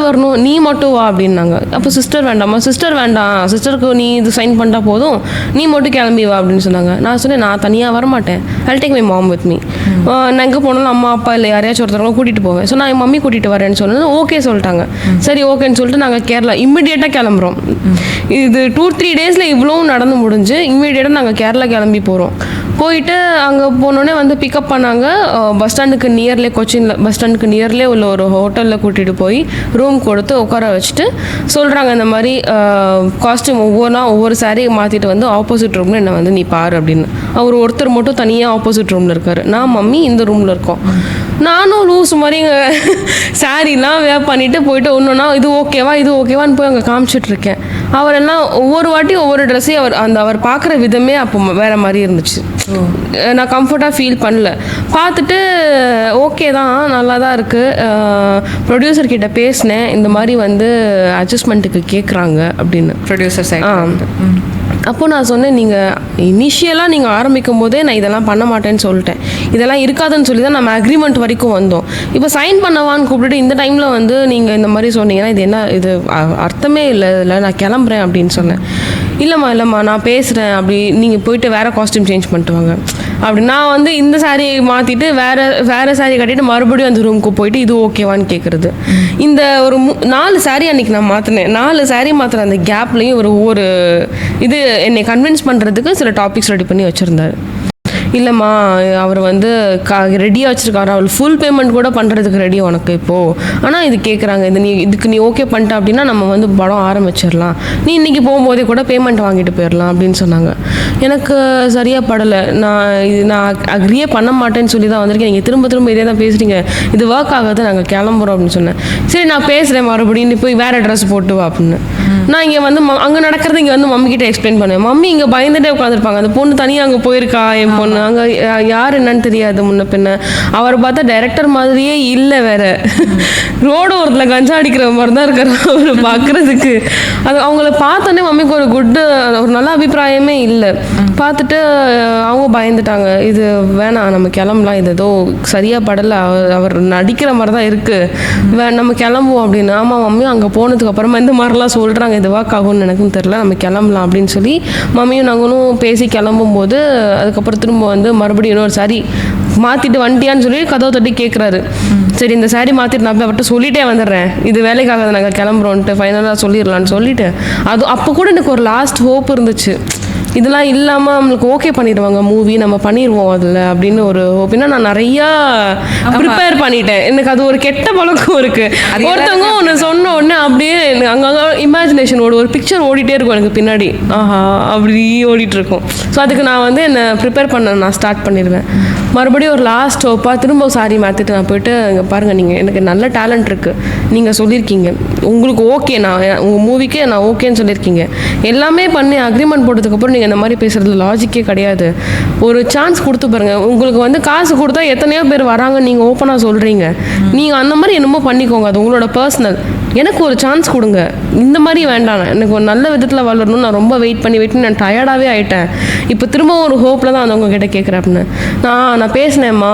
வரணும், நீ மட்டும் வா அப்படின்னாங்க. அப்போ சிஸ்டர் வேண்டாமா, சிஸ்டர் வேண்டாம், சிஸ்டருக்கு நீ இது சைன் பண்ணிட்டா போதும், நீ மட்டும் கிளம்பி வா அப்படின்னு சொன்னாங்க. நான் சொன்னேன் நான் தனியாக வரமாட்டேன், I'll take my mom with me. நான் எங்கே போனாலும் அம்மா அப்பா இல்லை யாரையாச்சும் ஒருத்தவங்க கூட்டிகிட்டு போவேன். ஸோ நான் என் மம்மி கூட்டிகிட்டு வரேன்னு சொன்னது ஓகே சொல்லிட்டாங்க. சரி ஓகேன்னு சொல்லிட்டு நாங்கள் கேரளா இம்மிடியேட்டாக கிளம்புறோம். இது 2-3 டேஸில் இவ்வளோ நடந்து முடிஞ்சு இம்மிடியேட்டாக நாங்கள் கேரளா கிளம்பி போகிறோம். போயிட்டு அங்கே போனோடனே வந்து பிக்கப் பண்ணாங்க. பஸ் ஸ்டாண்டுக்கு நியர்லே, கொச்சினில் பஸ் ஸ்டாண்டுக்கு நியர்லே உள்ள ஒரு ஹோட்டலில் கூட்டிகிட்டு போய் ரூம் கொடுத்து உட்கார வச்சுட்டு சொல்கிறாங்க இந்த மாதிரி காஸ்ட்யூம் ஒவ்வொரு சாரீ மாற்றிட்டு வந்து ஆப்போசிட் ரூமில் என்னை வந்து நீ பாரு அப்படின்னு. அவர் ஒருத்தர் மட்டும் தனியாக ஆப்போசிட் ரூமில் இருக்கார், நான் மம்மி இந்த ரூமில் இருக்கோம். நானும் லூஸ் மாதிரி சாரீலாம் வேர் பண்ணிவிட்டு போயிட்டு ஒன்றுனா இது ஓகேவான்னு போய் அங்கே காமிச்சிட்ருக்கேன். அவரெல்லாம் ஒவ்வொரு வாட்டி ஒவ்வொரு ட்ரெஸ்ஸையும் அவர் பார்க்குற விதமே அப்போ வேறு மாதிரி இருந்துச்சு. நான் கம்ஃபர்ட்டாக ஃபீல் பண்ணல. பார்த்துட்டு ஓகே தான், நல்லா தான் இருக்குது. ப்ரொடியூசர் கிட்ட பேசினேன், இந்த மாதிரி வந்து அட்ஜஸ்ட்மெண்ட்டுக்கு கேட்குறாங்க அப்படின்னு. Producer side. அப்போது நான் சொன்னேன், நீங்கள் இனிஷியலாக நீங்கள் ஆரம்பிக்கும் போதே நான் இதெல்லாம் பண்ண மாட்டேன்னு சொல்லிட்டேன், இதெல்லாம் இருக்காதுன்னு சொல்லி தான் நம்ம அக்ரிமெண்ட் வரைக்கும் வந்தோம். இப்போ சைன் பண்ணவான்னு கூப்பிட்டுட்டு இந்த டைமில் வந்து நீங்கள் இந்த மாதிரி சொன்னீங்கன்னா இது என்ன, இது அர்த்தமே இல்லை, நான் கிளம்புறேன் அப்படின்னு சொன்னேன். இல்லைம்மா நான் பேசுகிறேன், அப்படி நீங்கள் போயிட்டு வேறு காஸ்ட்யூம் சேஞ்ச் பண்ணிட்டு வாங்க அப்படி. நான் வந்து இந்த சாரீ மாற்றிட்டு வேறு சாரீ கட்டிட்டு மறுபடியும் அந்த ரூமுக்கு போயிட்டு இது ஓகேவான்னு கேட்குறது. இந்த ஒரு 4 சாரீ அன்றைக்கி நான் மாற்றினேன். 4 சாரீ மாற்றின அந்த கேப்லேயும் ஒரு இது என்னை கன்வின்ஸ் பண்ணுறதுக்கு சில டாபிக்ஸ் ரெடி பண்ணி வச்சுருந்தார். இல்லைம்மா அவர் வந்து ரெடியாக வச்சுருக்காரு, அவள் ஃபுல் பேமெண்ட் கூட பண்ணுறதுக்கு ரெடி உனக்கு இப்போது, ஆனால் இது கேட்குறாங்க, இதுக்கு நீ ஓகே பண்ணிட்ட அப்படின்னா நம்ம வந்து படம் ஆரம்பிச்சிடலாம், நீ இன்றைக்கி போகும்போதே கூட பேமெண்ட் வாங்கிட்டு போயிடலாம் அப்படின்னு சொன்னாங்க. எனக்கு சரியாக படலை. நான் அக்ரியே பண்ண மாட்டேன்னு சொல்லி தான் வந்திருக்கேன், நீங்கள் திரும்ப இதே தான் பேசுகிறீங்க, இது ஒர்க் ஆகாது, நாங்கள் கிளம்புறோம் அப்படின்னு சொன்னேன். சரி நான் பேசுகிறேன் மறுபடியும், நீ போய் வேறு ட்ரெஸ் போட்டு வா அப்படின்னு. நான் இங்கே வந்து அங்கே நடக்கிறது இங்கே வந்து மம்மிக்கிட்ட எக்ஸ்பிளைன் பண்ணுவேன். மம்மி இங்கே பயந்துட்டே உட்காந்துருப்பாங்க, அந்த பொண்ணு தனியாக அங்கே போயிருக்கா, என் பொண்ணு அங்கே யார் என்னன்னு தெரியாது முன்ன பின்ன. அவர் பார்த்தா டைரக்டர் மாதிரியே இல்லை, வேற ரோடு ஓரத்தில் கஞ்சா அடிக்கிற மாதிரி தான் இருக்கிற அவர் பார்க்குறதுக்கு. அது அவங்கள பார்த்தோன்னே மம்மிக்கு ஒரு நல்ல அபிப்பிராயமே இல்லை. பார்த்துட்டு அவங்க பயந்துட்டாங்க, இது வேணாம் நம்ம கிளம்பலாம், இது ஏதோ சரியாக படலை, அவர் நடிக்கிற மாதிரி தான் இருக்குது, நம்ம கிளம்புவோம் அப்படின்னு. ஆமாம் மம்மி அங்கே போனதுக்கு அப்புறமா இந்த மாதிரிலாம் சொல்கிறாங்க, இது ஒர்க் ஆகும்னு எனக்கும் தெரில, நம்ம கிளம்பலாம் அப்படின்னு சொல்லி மம்மியும் நாங்களும் பேசி கிளம்பும்போது அதுக்கப்புறம் திரும்ப வந்து மறுபடியும் இன்னொரு சாரி மாற்றிட்டு வந்துட்டியான்னு சொல்லி கதவை தட்டி கேட்குறாரு. சரி இந்த சாரி மாற்றிட்டு நான் போய் அவர்கிட்ட சொல்லிட்டே வந்துடுறேன், இது வேலைக்காக நாங்கள் கிளம்புறோன்ட்டு ஃபைனலாக சொல்லிடலான்னு சொல்லிட்டு. அப்போ கூட எனக்கு ஒரு லாஸ்ட் ஹோப் இருந்துச்சு, இதெல்லாம் இல்லாமல் நம்மளுக்கு ஓகே பண்ணிடுவாங்க மூவி, நம்ம பண்ணிடுவோம் அதில் அப்படின்னு ஒரு ஹோப்பினா நான் நிறையா ப்ரிப்பேர் பண்ணிட்டேன். எனக்கு அது ஒரு கெட்ட பழக்கம் இருக்குது. ஒருத்தவங்க ஒன்று சொன்ன உடனே அப்படியே அங்கங்கே இமேஜினேஷன் ஒரு பிக்சர் ஓடிட்டே இருக்கும் எனக்கு பின்னாடி, ஆஹா அப்படி ஓடிட்டு இருக்கும். ஸோ அதுக்கு நான் வந்து என்னை ப்ரிப்பேர் பண்ண நான் ஸ்டார்ட் பண்ணிடுவேன். மறுபடியும் ஒரு லாஸ்ட் ஹோப்பாக திரும்ப சாரி மாற்றிட்டு நான் போயிட்டு, இங்கே பாருங்கள் நீங்கள் எனக்கு நல்ல டேலண்ட் இருக்குது, நீங்கள் சொல்லியிருக்கீங்க உங்களுக்கு ஓகே, நான் உங்கள் மூவிக்கே நான் ஓகேன்னு சொல்லியிருக்கீங்க, எல்லாமே பண்ணி அக்ரிமெண்ட் போட்டதுக்கப்புறம் நீங்கள் இந்த மாதிரி பேசுகிறது லாஜிக்கே கிடையாது, ஒரு சான்ஸ் கொடுத்து பாருங்கள், உங்களுக்கு வந்து காசு கொடுத்தா எத்தனையோ பேர் வராங்க, நீங்கள் ஓப்பனாக சொல்கிறீங்க, நீங்கள் அந்த மாதிரி என்னமோ பண்ணிக்கோங்க, அது உங்களோட பர்சனல், எனக்கு ஒரு சான்ஸ் கொடுங்க, இந்த மாதிரி வேண்டாம், எனக்கு ஒரு நல்ல விதத்தில் வளரணும், நான் ரொம்ப வெயிட் பண்ணி நான் டயர்டாகவே ஆகிட்டேன், இப்போ திரும்ப ஒரு ஹோப்பில் தான் வந்து உங்ககிட்ட கேட்குறேன் அப்படின்னு. நான் பேசினேம்மா,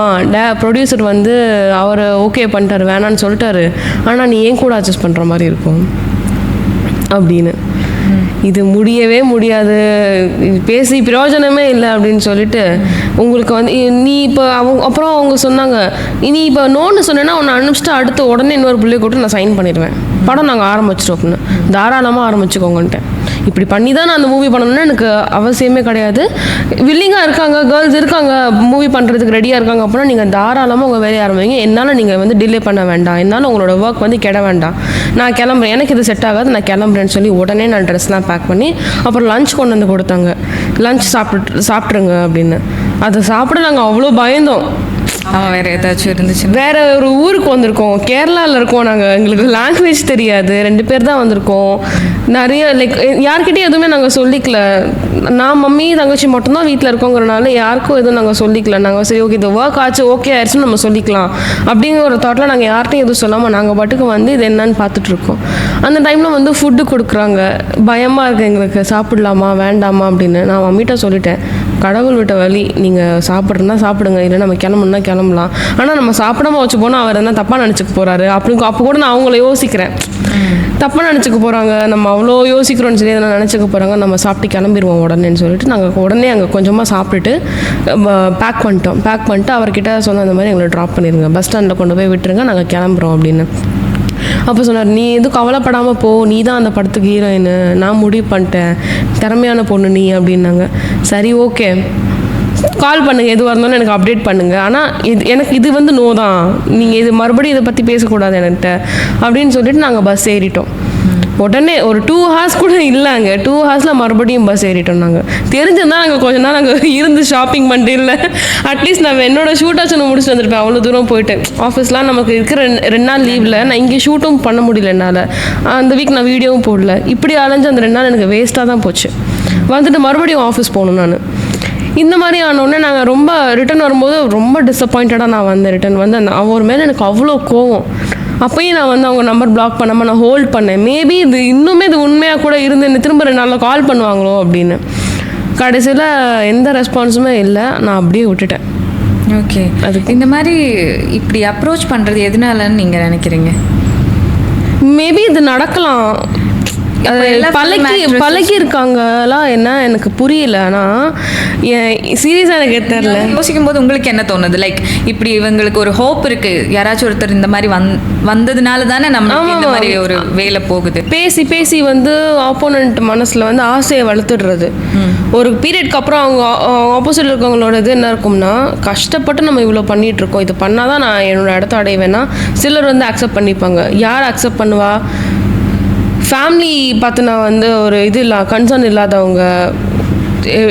ப்ரொடியூசர் வந்து அவர் ஓகே பண்ணிட்டார், வேணான்னு சொல்லிட்டாரு, ஆனால் நீ ஏன் கூட அட்ஜஸ்ட் பண்ணுற மாதிரி இருக்கும் அப்படின்னு. இது முடியவே முடியாது, பேசி பிரயோஜனமே இல்லை அப்படின்னு சொல்லிட்டு உங்களுக்கு வந்து நீ இப்போ அப்புறம் அவங்க சொன்னாங்க, நீ இப்போ நோன்னு சொன்னேன்னா உன்னை அனுப்பிச்சிட்டு அடுத்து உடனே இன்னொரு பிள்ளைய கூட்டு நான் சைன் பண்ணிடுவேன், படம் நாங்கள் ஆரம்பிச்சிட்டோம் அப்படின்னு, தாராளமாக ஆரம்பிச்சுக்கோங்கன்ட்டேன். இப்படி பண்ணி தான் நான் அந்த மூவி பண்ணணும்னு எனக்கு அவசியமே கிடையாது, வில்லிங்காக இருக்காங்க, கேர்ள்ஸ் இருக்காங்க, மூவி பண்ணுறதுக்கு ரெடியாக இருக்காங்க அப்படின்னா நீங்கள் தாராளமாக உங்கள் வேலையை ஆரம்பிங்க, என்னால் நீங்கள் வந்து டிலே பண்ண வேண்டாம், என்னால் உங்களோட ஒர்க் வந்து கெட வேண்டாம், நான் கிளம்புறேன், எனக்கு இது செட் ஆகாது, நான் கிளம்புறேன்னு சொல்லி உடனே நான் ட்ரெஸ்லாம் பேக் பண்ணி அப்புறம் லஞ்ச் கொண்டு வந்து கொடுத்தாங்க, லஞ்ச் சாப்பிட்ருங்க அப்படின்னு. அதை சாப்பிட நாங்கள் அவ்வளோ பயந்தோம். வேறு ஏதாச்சும் இருந்துச்சு, வேறு ஒரு ஊருக்கு வந்திருக்கோம், கேரளாவில் இருக்கோம் நாங்கள், எங்களுக்கு லாங்குவேஜ் தெரியாது, 2 பேர் தான் வந்திருக்கோம், நிறைய யார்கிட்டையும் எதுவுமே நாங்கள் சொல்லிக்கல, நான் மம்மி தங்கச்சி மட்டும்தான் வீட்டில் இருக்கோங்கிறனால யாருக்கும் எதுவும் நாங்கள் சொல்லிக்கல, நாங்கள் சரி ஓகே இது ஒர்க் ஆச்சு ஓகே ஆயிடுச்சுன்னு நம்ம சொல்லிக்கலாம் அப்படிங்கிற ஒரு தாட்டில் நாங்கள் யார்கிட்டையும் எதுவும் சொல்லாமல் நாங்கள் பாட்டுக்கு வந்து இது என்னன்னு பார்த்துட்ருக்கோம். அந்த டைமில் வந்து ஃபுட்டு கொடுக்குறாங்க, பயமாக இருக்குது எங்களுக்கு, சாப்பிடலாமா வேண்டாமா அப்படின்னு. நான் மம்மிகிட்ட சொல்லிட்டேன், கடவுள் விட்ட வழி. நீங்கள் சாப்பிட்றதுனா சாப்பிடுங்க, இல்லை நம்ம கிளம்புனா கிளம்பலாம். ஆனால் நம்ம சாப்பிடாம வச்சு போனால் அவர் என்ன தப்பாக நினச்சிக்க போகிறாரு அப்படின்னு அப்போ கூட நான் அவங்கள யோசிக்கிறேன். தப்பாக நினச்சிக்க போகிறாங்க, நம்ம அவ்வளோ யோசிக்கிறோன்னு சொல்லி அதெல்லாம் நினச்சிக்க போகிறாங்க, நம்ம சாப்பிட்டு கிளம்பிடுவோம் உடனேன்னு சொல்லிட்டு நாங்கள் உடனே அங்கே கொஞ்சமாக சாப்பிட்டுட்டு பேக் பண்ணிட்டு அவர்கிட்ட சொன்ன அந்த மாதிரி எங்களை ட்ராப் பண்ணிடுங்க, பஸ் ஸ்டாண்டில் கொண்டு போய் விட்டுருங்க, நாங்கள் கிளம்புறோம் அப்படின்னு. அப்போ சொன்னார், நீ எதுவும் கவலைப்படாமல் போ, நீ தான் அந்த படத்துக்கு ஹீரோயின், நான் முடிவு பண்ணிட்டேன், திறமையான பொண்ணு நீ அப்படின்னாங்க. சரி ஓகே, கால் பண்ணுங்கள், எதுவாக இருந்தாலும் எனக்கு அப்டேட் பண்ணுங்கள், ஆனால் எனக்கு இது வந்து நோ தான், நீங்கள் இது மறுபடியும் இதை பற்றி பேசக்கூடாது என்கிட்ட அப்படின்னு சொல்லிட்டு நாங்கள் பஸ் ஏறிட்டோம். உடனே ஒரு 2 hours கூட இல்லைங்க, 2 hours மறுபடியும் பஸ் ஏறிட்டோம். நாங்கள் தெரிஞ்சிருந்தால் நாங்கள் கொஞ்ச நாள் நாங்கள் இருந்து ஷாப்பிங் பண்ணிட்டு இல்லை அட்லீஸ்ட் நான் என்னோட ஷூட்டாச்சும் நான் முடிச்சுட்டு வந்துருப்பேன். அவ்வளோ தூரம் போயிட்டு ஆஃபீஸ்லாம் நமக்கு இருக்கிற 2 நாள் லீவில் நான் இங்கே ஷூட்டும் பண்ண முடியல என்னால். அந்த வீக் நான் வீடியோவும் போடல. இப்படி அலைஞ்சு அந்த 2 நாள் எனக்கு வேஸ்ட்டாக தான் போச்சு. வந்துட்டு மறுபடியும் ஆஃபீஸ் போகணும் நான். இந்த மாதிரி ஆனோடனே நாங்கள் ரொம்ப ரிட்டன் வரும்போது ரொம்ப டிஸப்பாயிண்டடாக நான் வந்தேன். ரிட்டன் வந்து அந்த அவர் மேலே எனக்கு அவ்வளோ கோவம். அப்போயும் நான் வந்து அவங்க நம்பர் பிளாக் பண்ணாமல் நான் ஹோல்ட் பண்ணேன். மேபி இது இன்னுமே இது உண்மையாக கூட இருந்து என்ன திரும்ப 2 நாளில் கால் பண்ணுவாங்களோ அப்படின்னு. கடைசியில் எந்த ரெஸ்பான்ஸுமே இல்லை, நான் அப்படியே விட்டுட்டேன். ஓகே, அதுக்கு இந்த மாதிரி இப்படி அப்ரோச் பண்ணுறது எதனாலன்னு நீங்கள் நினைக்கிறீங்க? மேபி இது நடக்கலாம், பழகி இருக்காங்களா என்ன எனக்கு புரியல. ஆனால் சீரியஸாக எனக்கு தெரியல. யோசிக்கும் போது உங்களுக்கு என்ன தோணுது? லைக் இப்படி இவங்களுக்கு ஒரு ஹோப் இருக்கு, யாராச்சும் ஒருத்தர் இந்த மாதிரி வந்ததுனால தானே நம்ம இந்த மாதிரி ஒரு வேலை போகுது. பேசி வந்து ஆப்போனண்ட் மனசில் வந்து ஆசையை வளர்த்துடுறது. ஒரு பீரியட்க்கு அப்புறம் அவங்க ஆப்போசிட் இருக்கவங்களோட இது என்ன இருக்கும்னா, கஷ்டப்பட்டு நம்ம இவ்வளோ பண்ணிட்டு இருக்கோம், இது பண்ணாதான் நான் என்னோட இடத்த அடைவேன்னா சிலர் வந்து அக்செப்ட் பண்ணிப்பாங்க. யார் அக்செப்ட் பண்ணுவா? ஃபேமிலி பார்த்து நான் வந்து ஒரு இது கன்சர்ன் இல்லாதவங்க,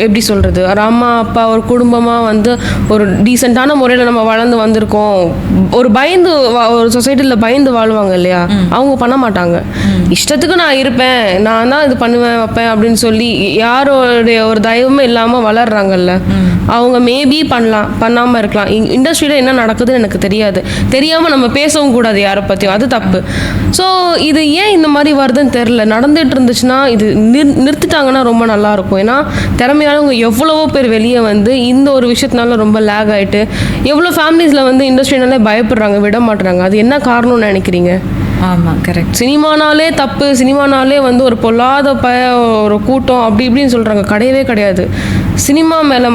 எப்படி சொல்கிறது, ஒரு அம்மா அப்பா ஒரு குடும்பமாக வந்து ஒரு டீசெண்டான முறையில் நம்ம வளர்ந்து வந்திருக்கோம், ஒரு ஒரு சொசைட்டியில் பயந்து வாழ்வாங்க இல்லையா, அவங்க பண்ண மாட்டாங்க. இஷ்டத்துக்கு நான் இருப்பேன், நான் தான் இது பண்ணுவேன் வைப்பேன் அப்படின்னு சொல்லி யாரோடைய ஒரு தயவுமே இல்லாமல் வளர்றாங்கல்ல, அவங்க மேபி பண்ணாமல் இருக்கலாம். இண்டஸ்ட்ரியில் என்ன நடக்குதுன்னு எனக்கு தெரியாமல் நம்ம பேசவும் கூடாது யாரை பற்றியும், அது தப்பு. ஸோ இது ஏன் இந்த மாதிரி வருதுன்னு தெரில. நடந்துகிட்டு இருந்துச்சுன்னா இது நிறுத்திட்டாங்கன்னா ரொம்ப நல்லாயிருக்கும். ஏன்னா திறமையானவங்க எவ்வளவோ பேர் வெளியே வந்து இந்த ஒரு விஷயத்தினால ரொம்ப லேக் ஆகிட்டு எவ்வளோ ஃபேமிலிஸில் வந்து இண்டஸ்ட்ரினாலே பயப்படுறாங்க, விட மாட்டுறாங்க. அது என்ன காரணம்னு நினைக்கிறீங்க? ஆமாம், கரெக்ட். சினிமானாலே தப்பு, சினிமானாலே வந்து ஒரு பொல்லாத ஒரு கூட்டம் அப்படி இப்படின்னு சொல்கிறாங்க. கிடையாது. சினிமா மேலே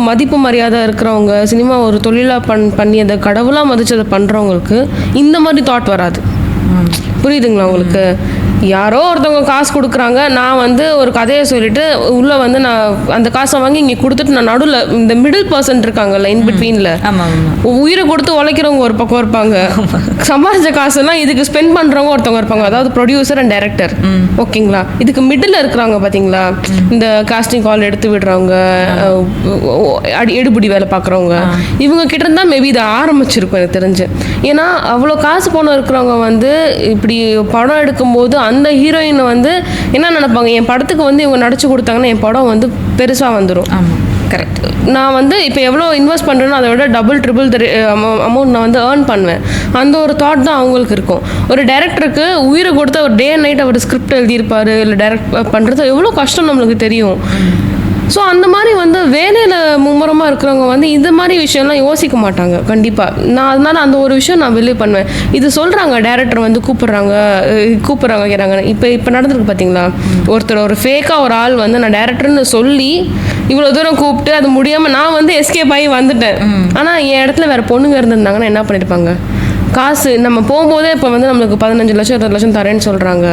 மதிப்பு மரியாதை இருக்கிறவங்க, சினிமா ஒரு தொழிலாக பண்ணி அதை கடவுளாக மதிச்சதை பண்ணுறவங்களுக்கு இந்த மாதிரி தாட் வராது. புரியுதுங்களா உங்களுக்கு? யாரோ ஒருத்தவங்க காசு கொடுக்குறாங்க, நான் வந்து ஒரு கதையை சொல்லிட்டு உள்ளே வந்து நான் அந்த காசை வாங்கி இங்கே கொடுத்துட்டு நான் நடுவில் இந்த மிடில் பர்சன் இருக்காங்கல்ல, இன்பிட்வீனில் உயிரை கொடுத்து உழைக்கிறவங்க ஒரு பக்கம் இருப்பாங்க, சம்பாதிச்ச காசெல்லாம் இதுக்கு ஸ்பெண்ட் பண்ணுறவங்க ஒருத்தவங்க இருப்பாங்க, அதாவது ப்ரொடியூசர் அண்ட் டைரக்டர். ஓகேங்களா? இதுக்கு மிடில் இருக்கிறாங்க பார்த்தீங்களா, இந்த காஸ்டிங் கால் எடுத்து விடுறவங்க, எடுபடி வேலை பார்க்குறவங்க, இவங்க கிட்ட இருந்தால் மேபி இதை ஆரம்பிச்சிருக்கும் எனக்கு தெரிஞ்சு. ஏன்னா அவ்வளோ காசு பணம் இருக்கிறவங்க வந்து இப்படி படம் எடுக்கும்போது அந்த ஹீரோயினை வந்து என்ன நினைப்பாங்க, என் படத்துக்கு வந்து இவங்க நடிச்சு கொடுத்தாங்கன்னா என் படம் வந்து பெருசாக வந்துடும். கரெக்ட். நான் வந்து இப்போ எவ்வளோ இன்வெஸ்ட் பண்ணுறேனோ அதை விட ட்ரிபிள் அமௌண்ட் நான் வந்து ஏர்ன் பண்ணுவேன். அந்த ஒரு தாட் தான் அவங்களுக்கு இருக்கும். ஒரு டைரக்டருக்கு உயிரை கொடுத்து ஒரு டே அண்ட் நைட் அவர் ஸ்கிரிப்ட் எழுதியிருப்பார், இல்லை டைரக்ட் பண்ணுறது எவ்வளோ கஷ்டம் நம்மளுக்கு தெரியும். ஸோ அந்த மாதிரி வந்து வேலையில் மும்முரமாக இருக்கிறவங்க வந்து இந்த மாதிரி விஷயம்லாம் யோசிக்க மாட்டாங்க கண்டிப்பாக. நான் அதனால் அந்த ஒரு விஷயம் நான் வெளியே பண்ணுவேன். இது சொல்கிறாங்க, டைரக்டர் வந்து கூப்பிட்றாங்க கேட்குறாங்க. இப்போ நடந்திருக்கு பார்த்தீங்களா, ஒருத்தர் ஒரு ஃபேக்காக ஒரு ஆள் வந்து நான் டைரக்டர்னு சொல்லி இவ்வளோ தூரம் கூப்பிட்டு அது முடியாமல் நான் வந்து எஸ்கேப் ஆகி வந்துட்டேன். ஆனால் என் இடத்துல வேறு பொண்ணுங்க இருந்திருந்தாங்கன்னா என்ன பண்ணியிருப்பாங்க? காசு நம்ம போகும்போதே இப்போ வந்து நம்மளுக்கு 15 லட்சம் 20 லட்சம் தரேன்னு சொல்கிறாங்க.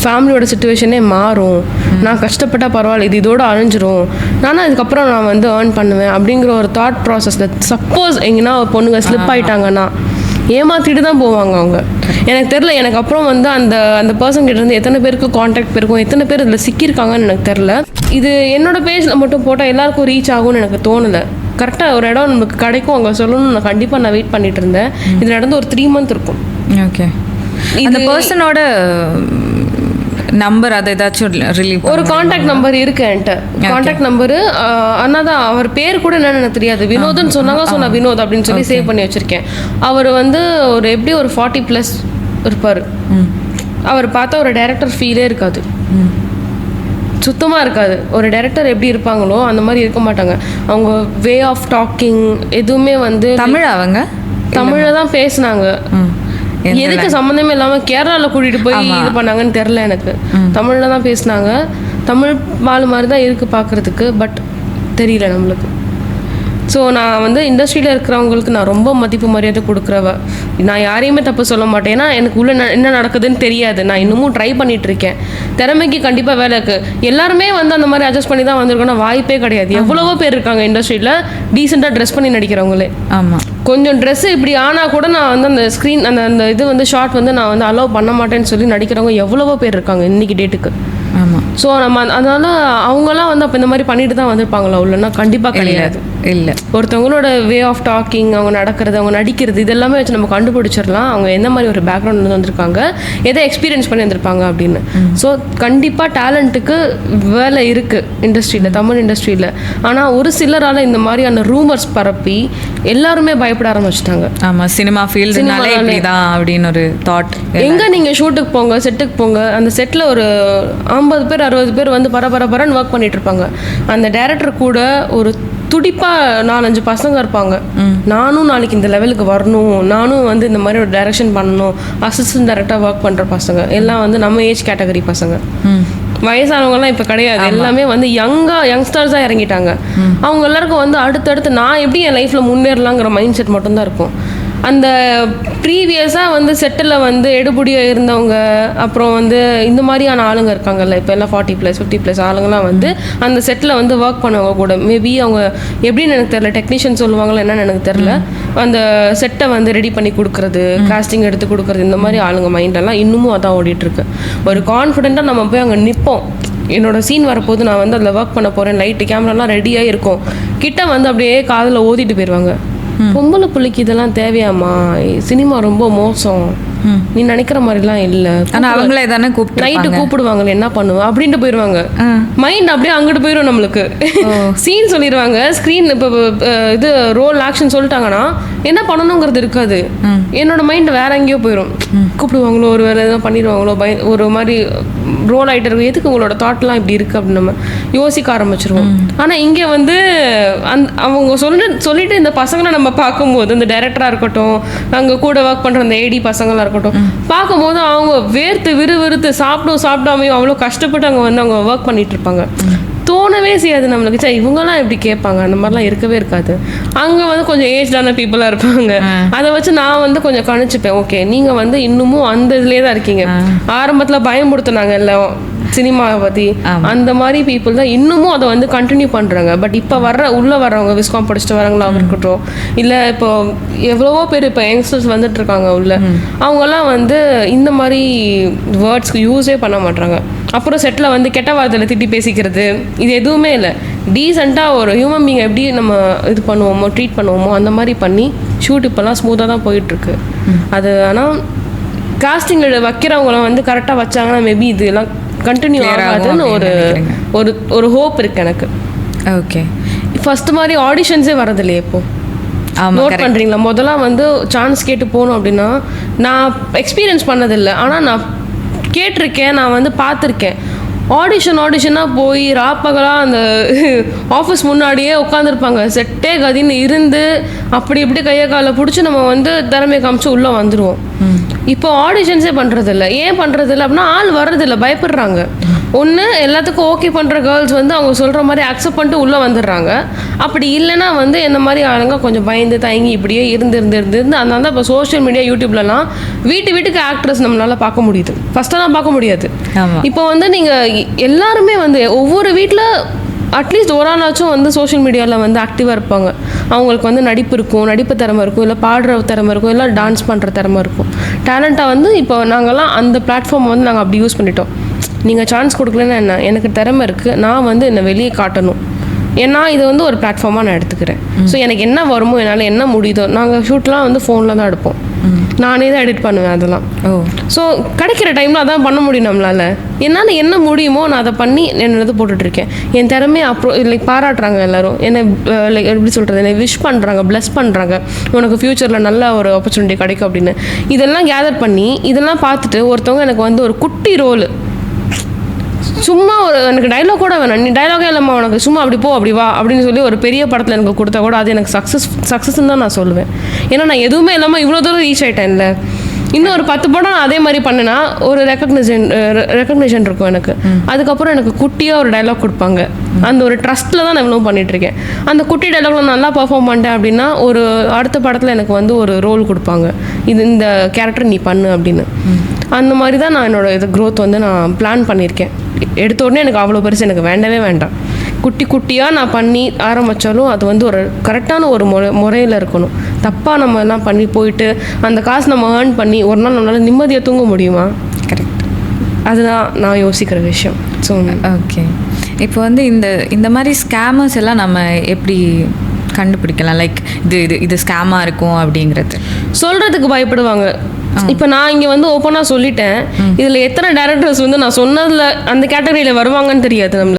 ஃபேமிலியோட சிச்சுவேஷனே மாறும். நான் கஷ்டப்பட்டால் பரவாயில்ல, இது இதோட அழிஞ்சிரும், நானும் அதுக்கப்புறம் நான் வந்து ஏர்ன் பண்ணுவேன் அப்படிங்கிற ஒரு தாட் ப்ராசஸில் சப்போஸ் எங்கன்னா பொண்ணுங்க ஸ்லிப் ஆகிட்டாங்கன்னா ஏமாற்றிட்டு தான் போவாங்க அவங்க. எனக்கு தெரில, எனக்கு அப்புறம் வந்து அந்த பர்சன் கிட்ட இருந்து எத்தனை பேருக்கு காண்டாக்ட் இருக்கும், எத்தனை பேர் இதில் சிக்கியிருக்காங்கன்னு எனக்கு தெரில. இது என்னோடய பேஜில் மட்டும் போட்டால் எல்லாருக்கும் ரீச் ஆகும்னு எனக்கு தோணலை. கரெக்டாக ஒரு இடம் நமக்கு கிடைக்கும் அங்கே சொல்லணும்னு நான் கண்டிப்பாக நான் வெயிட் பண்ணிட்டு இருந்தேன். இது நடந்து ஒரு 3 months இருக்கும். ஓகே, இந்த பர்சனோட நம்பர் அதை ஏதாச்சும் ரிலீவ் ஒரு காண்டாக்ட் நம்பர் இருக்கு என்கிட்ட. காண்டாக்ட் நம்பரு ஆனால் தான் அவர் பேர் கூட என்னன்னு எனக்கு தெரியாது. வினோத்னு சொன்னாங்க. ஸோ நான் வினோத் அப்படின்னு சொல்லி சேவ் பண்ணி வச்சுருக்கேன். அவர் வந்து ஒரு எப்படி ஒரு 40+ இருப்பார். அவர் பார்த்தா ஒரு டைரக்டர் ஃபீலே இருக்காது. சுத்தமாக இருக்காது. ஒரு டைரக்டர் எப்படி இருப்பாங்களோ அந்த மாதிரி இருக்க மாட்டாங்க. அவங்க வே ஆஃப் டாக்கிங் எதுவுமே வந்து தமிழில் தான் பேசுனாங்க. எதுக்கு சம்மந்தமே இல்லாமல் கேரளாவில் கூட்டிகிட்டு போய் இது பண்ணாங்கன்னு தெரில எனக்கு. தமிழில் தான் பேசினாங்க. தமிழ் பால் மாதிரி தான் இருக்குது பார்க்குறதுக்கு, பட் தெரியல நம்மளுக்கு. ஸோ நான் வந்து இண்டஸ்ட்ரியில் இருக்கிறவங்களுக்கு நான் ரொம்ப மதிப்பு மரியாதை கொடுக்குறவ. நான் யாரையுமே தப்பு சொல்ல மாட்டேன். ஏன்னா எனக்கு உள்ள என்ன நடக்குதுன்னு தெரியாது. நான் இன்னமும் ட்ரை பண்ணிகிட்ருக்கேன். திறமைக்கு கண்டிப்பாக வேலை இருக்குது. எல்லாருமே வந்து அந்த மாதிரி அட்ஜஸ்ட் பண்ணி தான் வந்திருக்கோன்னா வாய்ப்பே கிடையாது. எவ்வளவோ பேர் இருக்காங்க இண்டஸ்ட்ரியில் டீசெண்டாக ட்ரெஸ் பண்ணி நடிக்கிறவங்களே. ஆமாம், கொஞ்சம் ட்ரெஸ்ஸு இப்படி ஆனால் கூட நான் வந்து அந்த ஸ்க்ரீன் அந்த இது வந்து ஷார்ட் வந்து நான் வந்து அலோவ் பண்ண மாட்டேன்னு சொல்லி நடிக்கிறவங்க எவ்வளவோ பேர் இருக்காங்க இன்றைக்கி டேட்டுக்கு. ஆமாம். ஸோ நம்ம அதனால அவங்களாம் வந்து அப்போ இந்த மாதிரி பண்ணிட்டு தான் வந்திருப்பாங்களா உள்ளனா? கண்டிப்பாக கிடையாது. இல்லை, ஒருத்தவங்களோட வே ஆஃப் டாக்கிங், அவங்க நடக்கிறது, அவங்க நடிக்கிறது, இதெல்லாமே வச்சு நம்ம கண்டுபிடிச்சிடலாம் அவங்க எந்த மாதிரி ஒரு பேக்ரவுண்ட் வந்திருக்காங்க, எதை எக்ஸ்பீரியன்ஸ் பண்ணி வந்திருப்பாங்க அப்படின்னு. ஸோ கண்டிப்பாக டேலண்ட்டுக்கு வேலை இருக்குது இண்டஸ்ட்ரியில், தமிழ் இண்டஸ்ட்ரியில். ஆனால் ஒரு சிலரால் இந்த மாதிரியான ரூமர்ஸ் பரப்பி எல்லாருமே பயப்பட ஆரம்பிச்சிட்டாங்க. ஆமாம், சினிமா ஃபீல்டுனாலே இப்படிதான் அப்படின்னு ஒரு தாட். எங்கே நீங்கள் ஷூட்டுக்கு போங்க, செட்டுக்கு போங்க, அந்த செட்டில் ஒரு 50 பேர் 60 பேர் வந்து பரபரன்னு ஒர்க் பண்ணிட்டு இருப்பாங்க. அந்த டைரக்டர் கூட ஒரு துடிப்பாக 4-5 பசங்க இருப்பாங்க. நானும் நாளைக்கு இந்த லெவலுக்கு வரணும், நானும் வந்து இந்த மாதிரி ஒரு டைரக்ஷன் பண்ணணும், அசிஸ்டன்ட் டைரக்டராக ஒர்க் பண்ணுற பசங்க எல்லாம் வந்து நம்ம ஏஜ் கேட்டகரி பசங்க. வயசானவங்கலாம் இப்போ கிடையாது. எல்லாமே வந்து யங்ஸ்டர்ஸாக இறங்கிட்டாங்க. அவங்க எல்லாருக்கும் வந்து அடுத்தடுத்து நான் எப்படி என் லைஃப்பில் முன்னேறலாங்கிற மைண்ட் செட் மட்டும்தான் இருக்கும். அந்த ப்ரீவியஸாக வந்து செட்டில் வந்து எடுபடியாக இருந்தவங்க, அப்புறம் வந்து இந்த மாதிரியான ஆளுங்க இருக்காங்கல்ல, இப்போ எல்லாம் 40+ 50+ ஆளுங்கலாம் வந்து அந்த செட்டில் வந்து ஒர்க் பண்ணவங்க கூட மேபி அவங்க எப்படின்னு எனக்கு தெரில, டெக்னீஷியன் சொல்லுவாங்களா என்னன்னு எனக்கு தெரில, அந்த செட்டை வந்து ரெடி பண்ணி கொடுக்குறது, காஸ்டிங் எடுத்து கொடுக்குறது, இந்த மாதிரி ஆளுங்க மைண்டெல்லாம் இன்னமும் அதான் ஓடிட்டுருக்கு. ஒரு கான்ஃபிடென்ட்டாக நம்ம போய் அங்கே நிற்போம். என்னோட சீன் வரப்போது நான் வந்து அதில் ஒர்க் பண்ண போகிறேன், லைட்டு கேமராலாம் ரெடியாக இருக்கும், கிட்ட வந்து அப்படியே காதில் ஓதிட்டு போயிடுவாங்க. பொம்பளை பிள்ளைக்கு இதெல்லாம் தேவையாமா? சினிமா ரொம்ப மோசம், நீ நினைக்கிற மாதிரிலாம் இல்லை. ஆனால் அவங்களே தானே கூப்பிட்டு நைட்டு கூப்பிடுவாங்களே, என்ன பண்ணுவேன் அப்படின்ட்டு போயிடுவாங்க. மைண்ட் அப்படியே அங்கிட்டு போயிடும் நம்மளுக்கு. சீன் சொல்லிடுவாங்க, ஸ்க்ரீன் இப்போ இது ரோல் ஆக்ஷன் சொல்லிட்டாங்கன்னா என்ன பண்ணணுங்கிறது இருக்காது. என்னோட மைண்ட் வேற எங்கேயோ போயிடும். கூப்பிடுவாங்களோ, ஒரு வேறு எதாவது பண்ணிடுவாங்களோ, ஒரு மாதிரி ரோல் ஆகிட்டு இருக்கும். எதுக்கு உங்களோட தாட்லாம் இப்படி இருக்குது அப்படின்னு நம்ம யோசிக்க ஆரம்பிச்சிருவோம். ஆனால் இங்கே வந்து அவங்க சொல்லிட்டு இந்த பசங்களை நம்ம பார்க்கும்போது, இந்த டைரக்டராக இருக்கட்டும், அங்கே கூட ஒர்க் பண்ணுற அந்த ஏடி பசங்களாக இருக்கட்டும், பார்க்கும்போது அவங்க வேர்த்து விறுவிறுத்து சாப்பிடாமையும் அவ்வளோ கஷ்டப்பட்டு அங்கே வந்து அவங்க ஒர்க் பண்ணிட்டு இருப்பாங்க. தோணவே செய்யாது நம்மளுக்கு, சே இவங்கெல்லாம் எப்படி கேட்பாங்க, அந்த மாதிரிலாம் இருக்கவே இருக்காது. அங்கே வந்து கொஞ்சம் ஏஜ்டான பீப்புளாக இருப்பாங்க. அதை வச்சு நான் வந்து கொஞ்சம் கணிச்சுப்பேன், ஓகே நீங்கள் வந்து இன்னமும் அந்த இதுலேயே தான் இருக்கீங்க. ஆரம்பத்தில் பயன்படுத்தினாங்க எல்லாம் சினிமாவை பற்றி, அந்த மாதிரி பீப்புள் தான் இன்னமும் அதை வந்து கண்டினியூ பண்ணுறாங்க. பட் இப்போ உள்ளே வர்றவங்க, விஸ்காம் படிச்சுட்டு வரவங்களா இருக்கட்டும், இல்லை இப்போ எவ்வளவோ பேர் இப்போ யங்ஸ்டர்ஸ் வந்துட்டு இருக்காங்க உள்ள, அவங்கெல்லாம் வந்து இந்த மாதிரி வேர்ட்ஸ்க்கு யூஸே பண்ண மாட்டாங்க. அப்புறம் செட்டில் வந்து கெட்ட வார்த்தையில் திட்டி பேசிக்கிறது, இது எதுவுமே இல்லை. டீசெண்டாக ஒரு ஹியூமன் பீங் எப்படி நம்ம இது பண்ணுவோமோ, ட்ரீட் பண்ணுவோமோ, அந்த மாதிரி பண்ணி ஷூட் இப்போல்லாம் ஸ்மூத்தாக தான் போயிட்டுருக்கு. அது ஆனால் காஸ்டிங் வைக்கிறவங்கள வந்து கரெக்டாக வச்சாங்கன்னா மேபி இதெல்லாம் கண்டினியூ ஆகாதுன்னு ஒரு ஹோப் இருக்குது எனக்கு. ஓகே, ஃபஸ்ட்டு மாதிரி ஆடிஷன்ஸே வரதில்லையே இப்போது. நோட் பண்ணுறீங்களா? முதல்ல வந்து சான்ஸ் கேட்டு போகணும் அப்படின்னா, நான் எக்ஸ்பீரியன்ஸ் பண்ணதில்லை, ஆனால் நான் கேட்டிருக்கேன், நான் வந்து பார்த்துருக்கேன். ஆடிஷனாக போய் ராப்பகலாக அந்த ஆஃபீஸ் முன்னாடியே உட்காந்துருப்பாங்க, செட்டே கதின்னு இருந்து அப்படி இப்படி கையை காலை பிடிச்சி நம்ம வந்து திறமையை காமிச்சு உள்ளே வந்துடுவோம். இப்போ ஆடிஷன்ஸே பண்ணுறதில்ல. ஏன் பண்ணுறதில்ல அப்படின்னா, ஆள் வர்றதில்ல, பயப்படுறாங்க. ஒன்று எல்லாத்துக்கும் ஓகே பண்ணுற கேர்ள்ஸ் வந்து அவங்க சொல்கிற மாதிரி அக்செப்ட் பண்ணிட்டு உள்ளே வந்துடுறாங்க. அப்படி இல்லைன்னா வந்து என்ன மாதிரி ஆளுங்க கொஞ்சம் பயந்து தயங்கி இப்படியே இருந்து அதனால தான் இப்போ சோஷியல் மீடியா, யூடியூப்லலாம் வீட்டுக்கு ஆக்ட்ரஸ் நம்மளால் பார்க்க முடியுது. ஃபஸ்ட்டெல்லாம் பார்க்க முடியாது. இப்போ வந்து நீங்கள் எல்லாருமே வந்து ஒவ்வொரு வீட்டில் அட்லீஸ்ட் ஒரு ஆளாச்சும் வந்து சோஷியல் மீடியாவில் வந்து ஆக்டிவாக இருப்பாங்க. அவங்களுக்கு வந்து நடிப்பு திறமை இருக்கும், இல்லை பாடுற திறமை இருக்கும், இல்லை டான்ஸ் பண்ணுற திறமை இருக்கும். டேலண்ட்டாக வந்து இப்போ நாங்கள்லாம் அந்த பிளாட்ஃபார்மை வந்து நாங்கள் அப்படி யூஸ் பண்ணிட்டோம். நீங்கள் சான்ஸ் கொடுக்கலன்னா என்ன, எனக்கு திறமை இருக்குது, நான் வந்து என்னை வெளியே காட்டணும், ஏன்னா இது வந்து ஒரு பிளாட்ஃபார்மாக நான் எடுத்துக்கிறேன். ஸோ எனக்கு என்ன வருமோ, என்னால் என்ன முடியுதோ, நாங்கள் ஷூட்லாம் வந்து ஃபோனில் தான் எடுப்போம், நானே தான் எடிட் பண்ணுவேன் அதெல்லாம். ஸோ கிடைக்கிற டைமில் அதான் பண்ண முடியும் நம்மளால். என்னால் என்ன முடியுமோ நான் அதை பண்ணி என்னது போட்டுட்ருக்கேன். என் திறமையை லைக் பாராட்டுறாங்க எல்லோரும், என்னை லைக் எப்படி சொல்கிறது, என்னை விஷ் பண்ணுறாங்க, ப்ளஸ் பண்ணுறாங்க, உனக்கு ஃப்யூச்சரில் நல்ல ஒரு ஆப்பர்ச்சுனிட்டி கிடைக்கும் அப்படின்னு. இதெல்லாம் கேதர் பண்ணி இதெல்லாம் பார்த்துட்டு ஒருத்தவங்க எனக்கு வந்து ஒரு குட்டி ரோல் சும்மா ஒரு எனக்கு டைலாக் கூட வேணாம், நீ டைலாகே இல்லாமல் உனக்கு சும்மா அப்படி போ அப்படி வா அப்படின்னு சொல்லி ஒரு பெரிய படத்தில் எனக்கு கொடுத்தா கூட அது எனக்கு சக்ஸஸ்ன்னு தான் நான் சொல்லுவேன். ஏன்னா நான் எதுவுமே இல்லாமல் இவ்வளோ தூரம் ரீச் ஆகிட்டேன்ல. இன்னும் ஒரு 10 படம் நான் அதே மாதிரி பண்ணேன்னா ஒரு ரெக்கக்னிஷன் இருக்கும் எனக்கு. அதுக்கப்புறம் எனக்கு குட்டியாக ஒரு டைலாக் கொடுப்பாங்க. அந்த ஒரு ட்ரஸ்ட்டில் தான் நான் இவ்வளோ பண்ணிகிட்ருக்கேன். அந்த குட்டி டைலாக்ல நல்லா பர்ஃபார்ம் பண்ணிட்டேன் அப்படின்னா ஒரு அடுத்த படத்தில் எனக்கு வந்து ஒரு ரோல் கொடுப்பாங்க, இந்த கேரக்டர் நீ பண்ணு அப்படின்னு. அந்த மாதிரி தான் நான் என்னோட இது க்ரோத் வந்து நான் பிளான் பண்ணியிருக்கேன். எடுத்த உடனே எனக்கு அவ்வளோ பெருசு எனக்கு வேண்டவே வேண்டாம். குட்டி குட்டியாக நான் பண்ணி ஆரம்பித்தாலும் அது வந்து ஒரு கரெக்டான ஒரு முறையில் இருக்கணும். தப்பாக நம்ம எல்லாம் பண்ணி போயிட்டு அந்த காசு நம்ம ஏர்ன் பண்ணி ஒரு நாள் நம்மளால் நிம்மதியாக தூங்க முடியுமா? கரெக்ட். அதுதான் நான் யோசிக்கிற விஷயம். ஸோ ஓகே, இப்போ வந்து இந்த மாதிரி ஸ்கேமர்ஸ் எல்லாம் நம்ம எப்படி கண்டுபிடிக்கலாம்? லைக் இது ஸ்கேமாக இருக்கும் அப்படிங்கிறது சொல்கிறதுக்கு பயப்படுவாங்க. இப்போ நான் இங்கே வந்து ஓப்பனாக சொல்லிட்டேன். இதில் எத்தனை டேரக்டர்ஸ் வந்து நான் சொன்னதில் அந்த கேட்டகரியில் வருவாங்கன்னு தெரியாது நம்மளுக்கு.